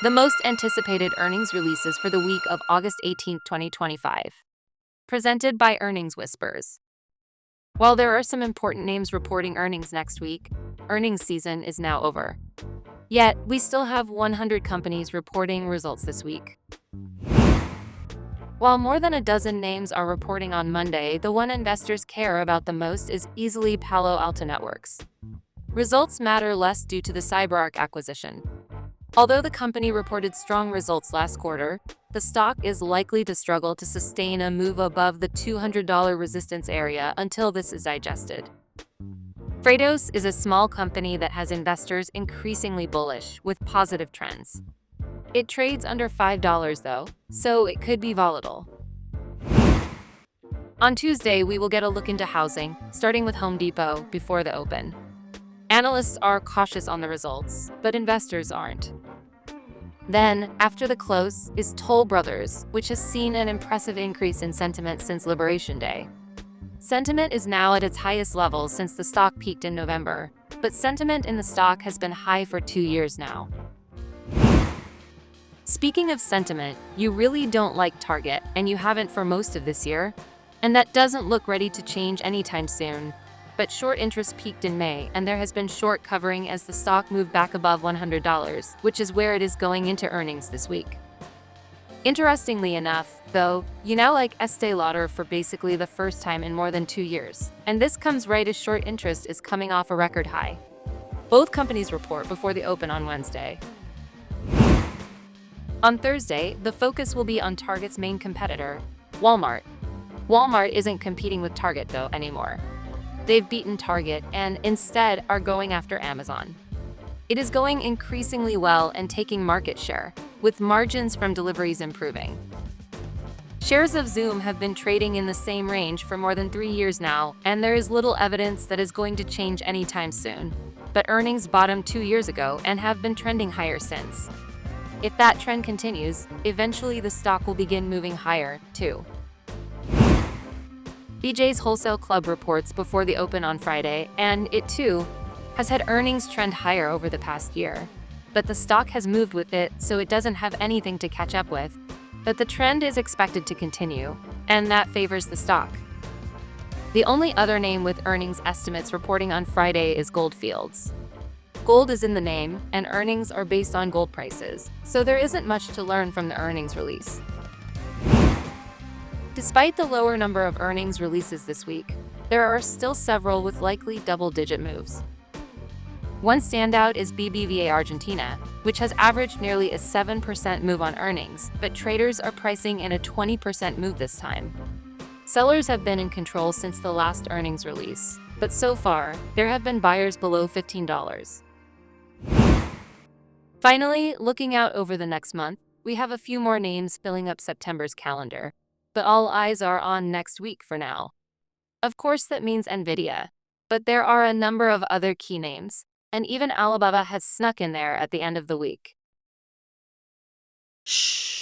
The most anticipated earnings releases for the week of August 18, 2025. Presented by earningswhispers. While there are some important names reporting earnings next week, earnings season is now over. Yet, we still have 100 companies reporting results this week. While more than a dozen names are reporting on Monday, the one investors care about the most is easily Palo Alto Networks. Results matter less due to the CyberArk acquisition. Although the company reported strong results last quarter, the stock is likely to struggle to sustain a move above the $200 resistance area until this is digested. Freightos is a small company that has investors increasingly bullish, with positive trends. It trades under $5 though, so it could be volatile. On Tuesday, we will get a look into housing, starting with Home Depot before the open. Analysts are cautious on the results, but investors aren't. Then, after the close, is Toll Brothers, which has seen an impressive increase in sentiment since Liberation Day. Sentiment is now at its highest level since the stock peaked in November, but sentiment in the stock has been high for 2 years now. Speaking of sentiment, you really don't like Target, and you haven't for most of this year, and that doesn't look ready to change anytime soon. But short interest peaked in May, and there has been short covering as the stock moved back above $100, which is where it is going into earnings this week. Interestingly enough, though, you now like Estée Lauder for basically the first time in more than 2 years, and this comes right as short interest is coming off a record high. Both companies report before the open on Wednesday. On Thursday, the focus will be on Target's main competitor, Walmart. Walmart isn't competing with Target, though, anymore. They've beaten Target and instead are going after Amazon. It is going increasingly well and taking market share, with margins from deliveries improving. Shares of ZIM have been trading in the same range for more than 3 years now, and there is little evidence that is going to change anytime soon. But earnings bottomed 2 years ago and have been trending higher since. If that trend continues, eventually the stock will begin moving higher, too. BJ's Wholesale Club reports before the open on Friday, and it too has had earnings trend higher over the past year. But the stock has moved with it, so it doesn't have anything to catch up with. But the trend is expected to continue, and that favors the stock. The only other name with earnings estimates reporting on Friday is Goldfields. Gold is in the name, and earnings are based on gold prices, so there isn't much to learn from the earnings release. Despite the lower number of earnings releases this week, there are still several with likely double-digit moves. One standout is BBVA Argentina, which has averaged nearly a 7% move on earnings, but traders are pricing in a 20% move this time. Sellers have been in control since the last earnings release, but so far, there have been buyers below $15. Finally, looking out over the next month, we have a few more names filling up September's calendar. But all eyes are on next week for now. Of course, that means Nvidia, but there are a number of other key names, and even Alibaba has snuck in there at the end of the week. Shh.